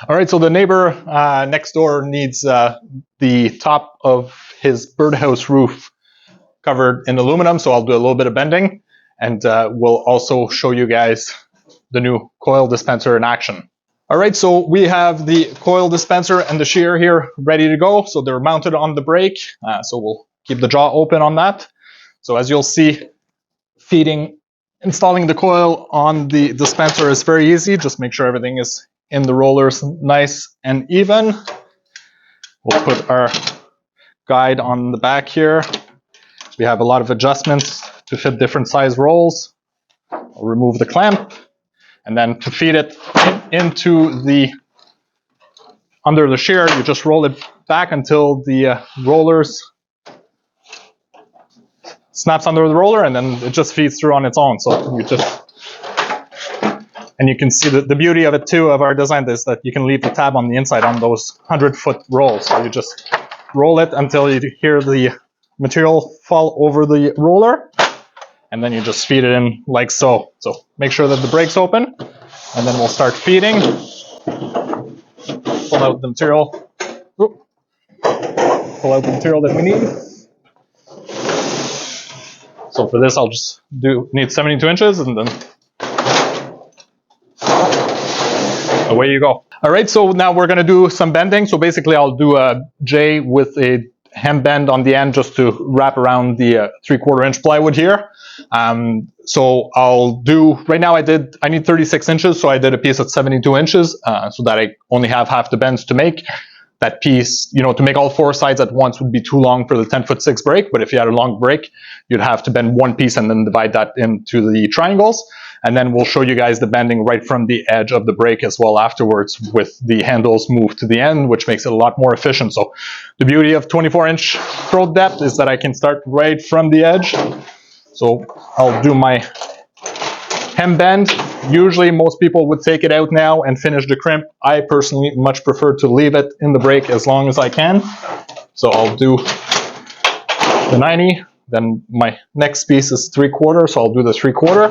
All right, so the neighbor next door needs the top of his birdhouse roof covered in aluminum, so I'll do a little bit of bending, and we'll also show you guys the new coil dispenser in action. All right, so we have the coil dispenser and the shear here ready to go. So they're mounted on the brake, so we'll keep the jaw open on that. So as you'll see, installing the coil on the dispenser is very easy. Just make sure everything is in the rollers nice and even. We'll put our guide on the back here. We have a lot of adjustments to fit different size rolls. I'll remove the clamp, and then to feed it into under the shear, you just roll it back until the rollers snaps under the roller, and then it just feeds through on its own. So and you can see the beauty of it too, of our design, is that you can leave the tab on the inside on those 100-foot rolls. So you just roll it until you hear the material fall over the roller, and then you just feed it in like so. So make sure that the brake's open, and then we'll start feeding. Pull out the material. Pull out the material that we need. So for this, I'll just need 72 inches, and then away you go. All right, so now we're going to do some bending. So basically, I'll do a J with a hem bend on the end just to wrap around the 3/4 inch plywood here. So I'll do, right now I need 36 inches, so I did a piece at 72 inches so that I only have half the bends to make. That piece, to make all 4 sides at once would be too long for the 10'6" brake, but if you had a long brake, you'd have to bend one piece and then divide that into the triangles. And then we'll show you guys the bending right from the edge of the brake as well afterwards, with the handles moved to the end, which makes it a lot more efficient. So the beauty of 24-inch throat depth is that I can start right from the edge. So I'll do my hem bend. Usually most people would take it out now and finish the crimp. I personally much prefer to leave it in the brake as long as I can. So I'll do the 90. Then my next piece is 3/4, so I'll do the 3/4.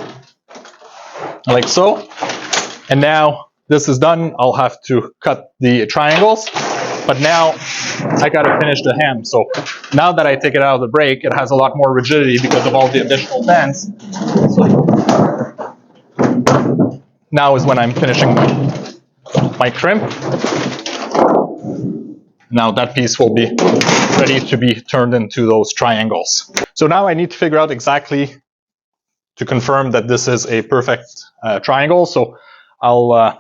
Like so. And now this is done, I'll have to cut the triangles, but now I gotta finish the hem. So now that I take it out of the brake, it has a lot more rigidity because of all the additional bends. So now is when I'm finishing my crimp. Now that piece will be ready to be turned into those triangles. So now I need to figure out exactly to confirm that this is a perfect triangle. So I'll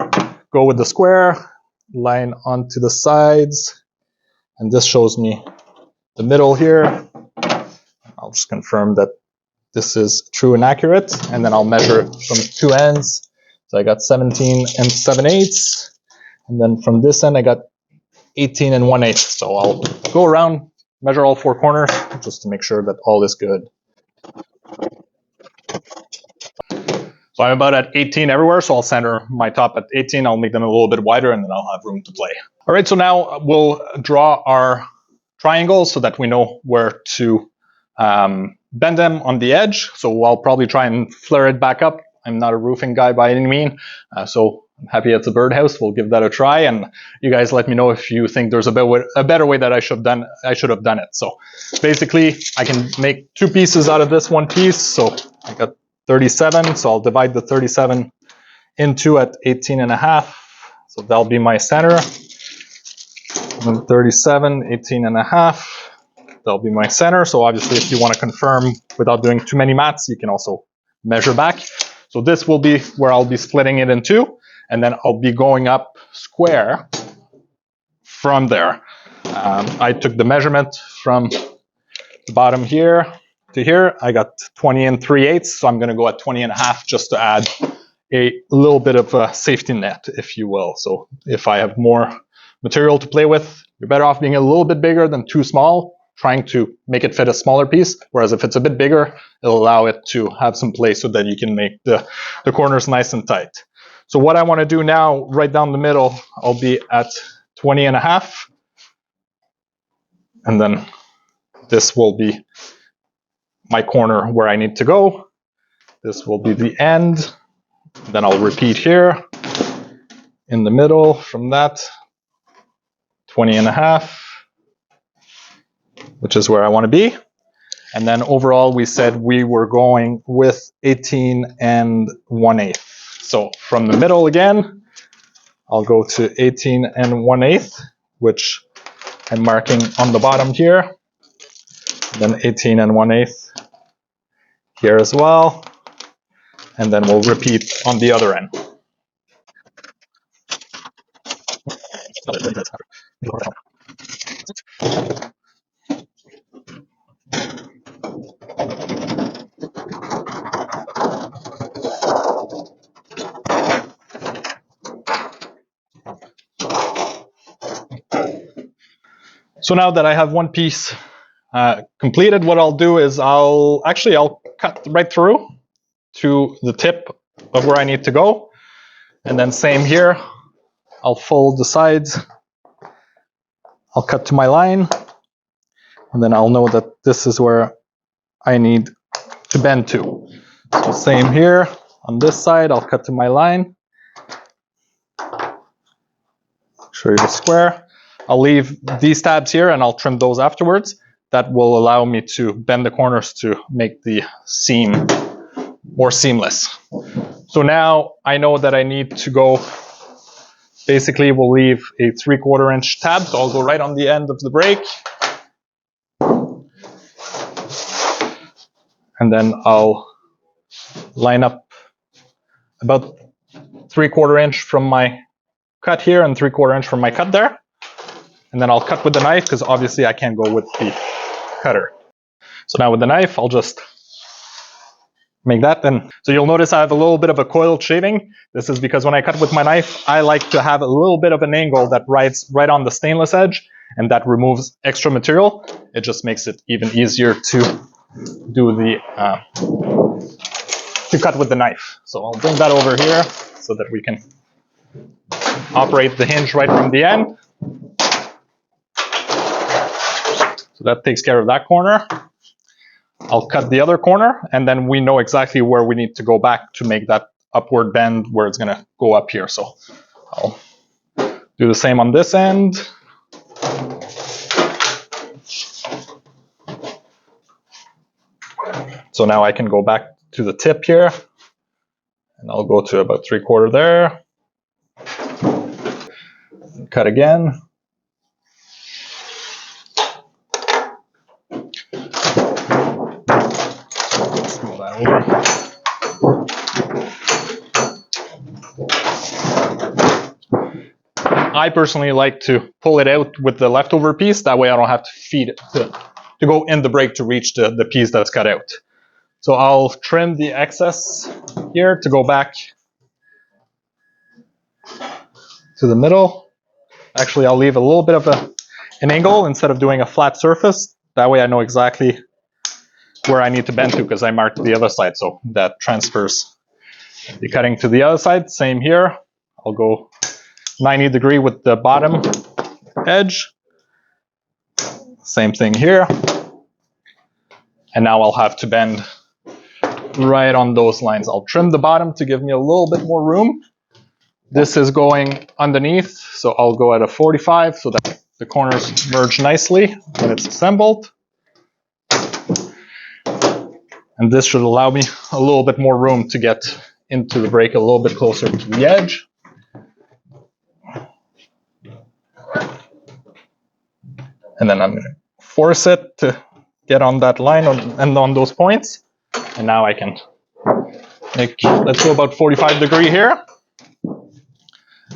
go with the square, line onto the sides, and this shows me the middle here. I'll just confirm that this is true and accurate, and then I'll measure from 2 ends. So I got 17 and 7/8, and then from this end I got 18 and 1/8. So I'll go around, measure all 4 corners just to make sure that all is good. So I'm about at 18 everywhere, so I'll center my top at 18. I'll make them a little bit wider, and then I'll have room to play. All right, so now we'll draw our triangles so that we know where to bend them on the edge. So I'll probably try and flare it back up. I'm not a roofing guy by any means, so I'm happy it's a Birdhouse. We'll give that a try, and you guys let me know if you think there's a better way that I should have done it. So basically, I can make 2 pieces out of this one piece. So I got 37, so I'll divide the 37 in 2 at 18.5. So that'll be my center. And 37, 18.5. That'll be my center. So obviously, if you want to confirm without doing too many mats, you can also measure back. So this will be where I'll be splitting it in 2, and then I'll be going up square from there. I took the measurement from the bottom here to here. I got 20 and 3/8, so I'm going to go at 20.5 just to add a little bit of a safety net, if you will. So if I have more material to play with, you're better off being a little bit bigger than too small, trying to make it fit a smaller piece. Whereas if it's a bit bigger, it'll allow it to have some play so that you can make the corners nice and tight. So what I want to do now, right down the middle, I'll be at 20.5. And then this will be my corner where I need to go. This will be the end. Then I'll repeat here in the middle from that, 20.5, which is where I want to be. And then overall, we said we were going with 18 1/8. So from the middle again, I'll go to 18 1/8, which I'm marking on the bottom here. Then 18 1/8 here as well. And then we'll repeat on the other end. So now that I have one piece completed, what I'll do is I'll cut right through to the tip of where I need to go. And then same here, I'll fold the sides. I'll cut to my line. And then I'll know that this is where I need to bend to. So same here, on this side, I'll cut to my line. Show you the square. I'll leave these tabs here and I'll trim those afterwards. That will allow me to bend the corners to make the seam more seamless. So now I know that I need to go, basically we'll leave a 3/4 inch tab, so I'll go right on the end of the break. And then I'll line up about 3/4 inch from my cut here and 3/4 inch from my cut there. And then I'll cut with the knife because obviously I can't go with the cutter. So now with the knife, I'll just make that then. So you'll notice I have a little bit of a coiled shaving. This is because when I cut with my knife, I like to have a little bit of an angle that rides right on the stainless edge, and that removes extra material. It just makes it even easier to do the to cut with the knife. So I'll bring that over here so that we can operate the hinge right from the end. So that takes care of that corner. I'll cut the other corner, and then we know exactly where we need to go back to make that upward bend where it's going to go up here. So I'll do the same on this end. So now I can go back to the tip here, and I'll go to about 3/4 there. Cut again. Move that over. I personally like to pull it out with the leftover piece. That way I don't have to feed it to go in the break to reach the piece that's cut out. So I'll trim the excess here to go back to the middle. Actually, I'll leave a little bit of an angle instead of doing a flat surface. That way I know exactly where I need to bend to because I marked the other side. So that transfers the cutting to the other side. Same here. I'll go 90 degree with the bottom edge. Same thing here. And now I'll have to bend right on those lines. I'll trim the bottom to give me a little bit more room. This is going underneath, so I'll go at a 45 so that the corners merge nicely when it's assembled. And this should allow me a little bit more room to get into the break a little bit closer to the edge. And then I'm going to force it to get on that line and on those points. And now I can make, let's go about 45 degree here.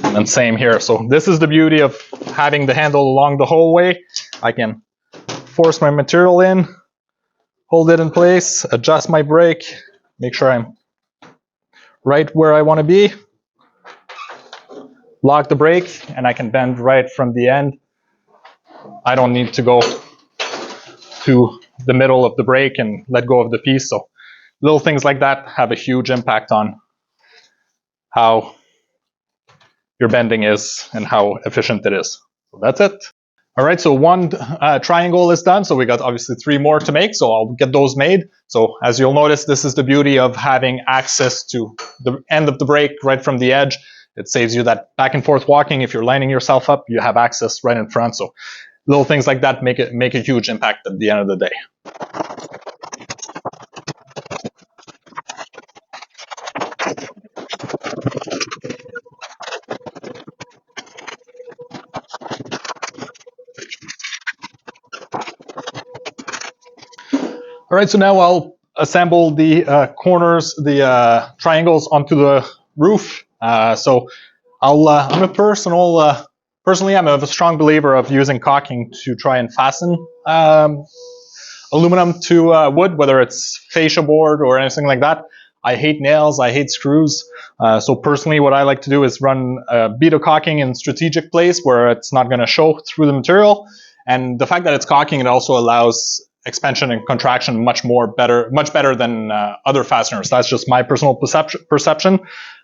And then same here. So this is the beauty of having the handle along the whole way. I can force my material in, hold it in place, adjust my brake, make sure I'm right where I want to be, lock the brake, and I can bend right from the end. I don't need to go to the middle of the brake and let go of the piece. So little things like that have a huge impact on how your bending is and how efficient it is. So that's it. All right, so one triangle is done. So we got obviously 3 more to make. So I'll get those made. So as you'll notice, this is the beauty of having access to the end of the brake right from the edge. It saves you that back and forth walking. If you're lining yourself up, you have access right in front. So little things like that make a huge impact at the end of the day. All right, so now I'll assemble the corners, the triangles onto the roof. So personally, I'm a strong believer of using caulking to try and fasten aluminum to wood, whether it's fascia board or anything like that. I hate nails, I hate screws. So personally, what I like to do is run a bead of caulking in strategic place where it's not going to show through the material. And the fact that it's caulking, it also allows expansion and contraction much better than other fasteners. That's just my personal perception.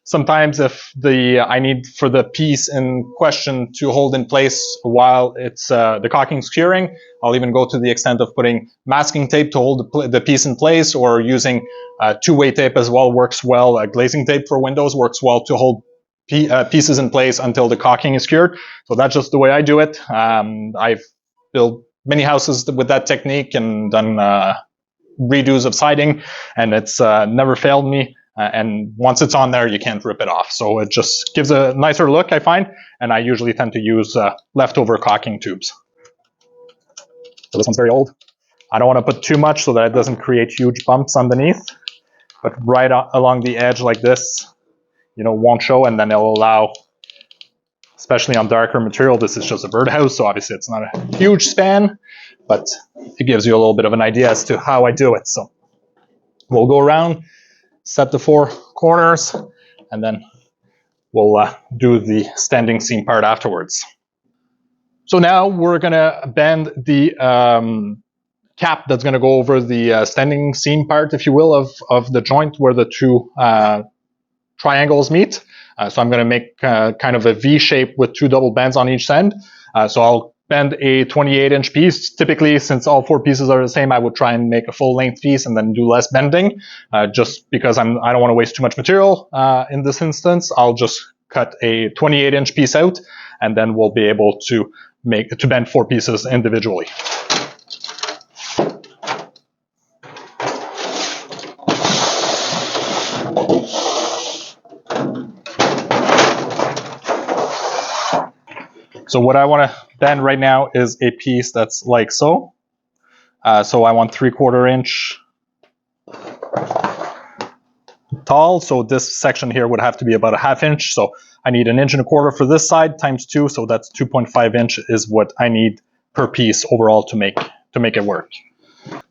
Sometimes if I need for the piece in question to hold in place while it's the caulking's curing, I'll even go to the extent of putting masking tape to hold the piece in place, or using two-way tape as well works well. Glazing tape for windows works well to hold pieces in place until the caulking is cured. So that's just the way I do it. I've built many houses with that technique and done redos of siding, and it's never failed me. And once it's on there, you can't rip it off. So it just gives a nicer look, I find, and I usually tend to use leftover caulking tubes. So this one's very old. I don't want to put too much so that it doesn't create huge bumps underneath, but right along the edge like this, won't show, and then it'll allow, especially on darker material, this is just a Birdhouse, so obviously it's not a huge span, but it gives you a little bit of an idea as to how I do it. So we'll go around, set the four corners, and then we'll do the standing seam part afterwards. So now we're going to bend the cap that's going to go over the standing seam part, if you will, of the joint where the two triangles meet. So I'm going to make kind of a V shape with two double bends on each end. So I'll bend a 28-inch piece. Typically, since all four pieces are the same, I would try and make a full-length piece and then do less bending, just because I don't want to waste too much material. In this instance, I'll just cut a 28-inch piece out, and then we'll be able to bend four pieces individually. So what I want to bend right now is a piece that's like so. So I want 3/4 inch tall. So this section here would have to be about a 1/2 inch. So I need 1 1/4 inch for this side times 2. So that's 2.5 inch is what I need per piece overall to make it work.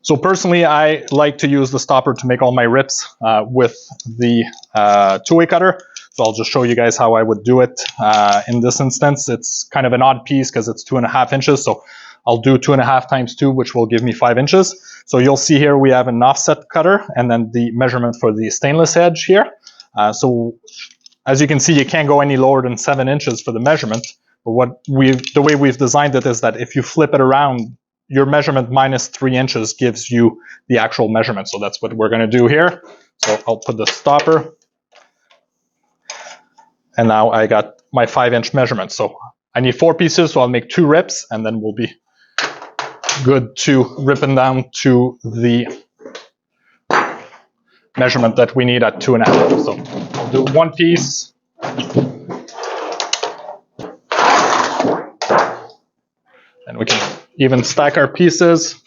So personally, I like to use the stopper to make all my rips with the two-way cutter. So I'll just show you guys how I would do it. In this instance, it's kind of an odd piece because it's 2.5 inches. So I'll do 2.5 times 2, which will give me 5 inches. So you'll see here we have an offset cutter and then the measurement for the stainless edge here. So as you can see, you can't go any lower than 7 inches for the measurement. But the way we've designed it is that if you flip it around, your measurement minus 3 inches gives you the actual measurement. So that's what we're going to do here. So I'll put the stopper. And now I got my 5-inch measurement. So I need 4 pieces, so I'll make 2 rips, and then we'll be good to ripping down to the measurement that we need at 2.5. So I'll do 1 piece. And we can even stack our pieces.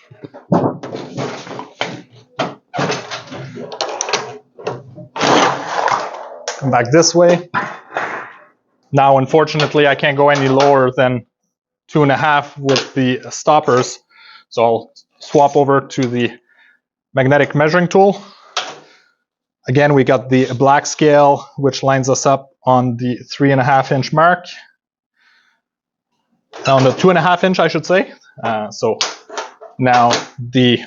Come back this way. Now, unfortunately, I can't go any lower than 2.5 with the stoppers. So I'll swap over to the magnetic measuring tool. Again, we got the black scale, which lines us up on the 3.5 inch mark. On the 2.5 inch, I should say. So now the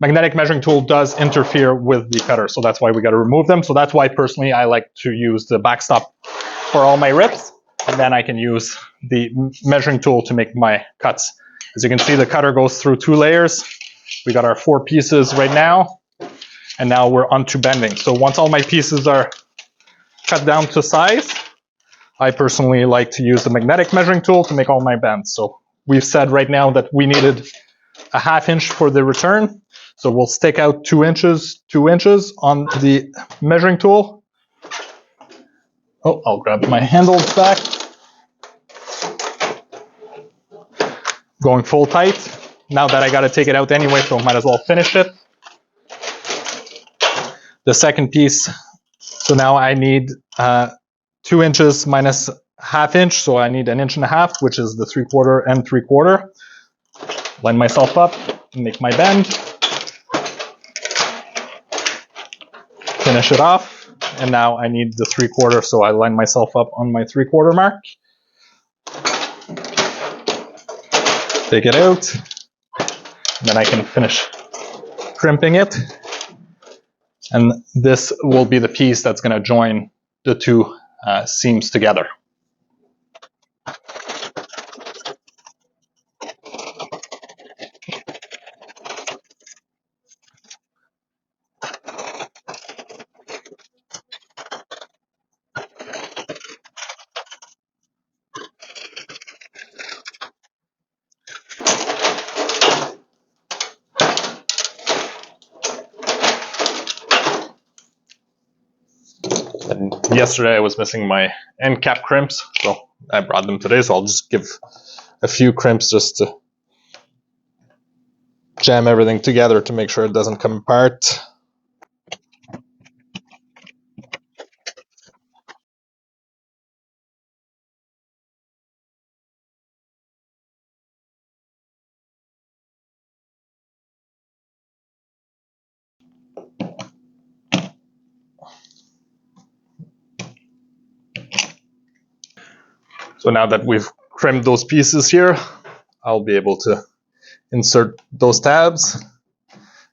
magnetic measuring tool does interfere with the cutter, so that's why we got to remove them. So that's why personally I like to use the backstop for all my rips, and then I can use the measuring tool to make my cuts. As you can see, the cutter goes through 2 layers. We got our 4 pieces right now, and now we're on to bending. So once all my pieces are cut down to size, I personally like to use the magnetic measuring tool to make all my bends. So we've said right now that we needed a 1/2 inch for the return. So we'll stick out 2 inches on the measuring tool. Oh, I'll grab my handles back. Going full tight. Now that I got to take it out anyway, so might as well finish it. The second piece, so now I need 2 inches minus 1/2 inch, so I need 1.5 inches, which is the 3/4 and 3/4. Line myself up, make my bend, finish it off, and now I need the 3/4, so I line myself up on my 3/4 mark. Take it out, and then I can finish crimping it. And this will be the piece that's going to join the two seams together. And yesterday I was missing my end cap crimps, so I brought them today, so I'll just give a few crimps just to jam everything together to make sure it doesn't come apart. So now that we've crimped those pieces here, I'll be able to insert those tabs,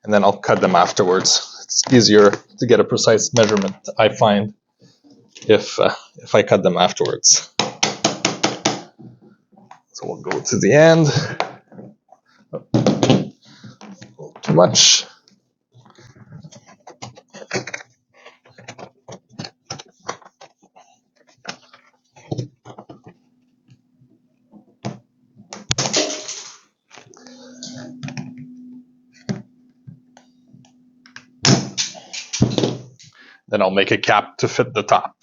and then I'll cut them afterwards. It's easier to get a precise measurement, I find, if I cut them afterwards. So we'll go to the end. Too much. Then I'll make a cap to fit the top.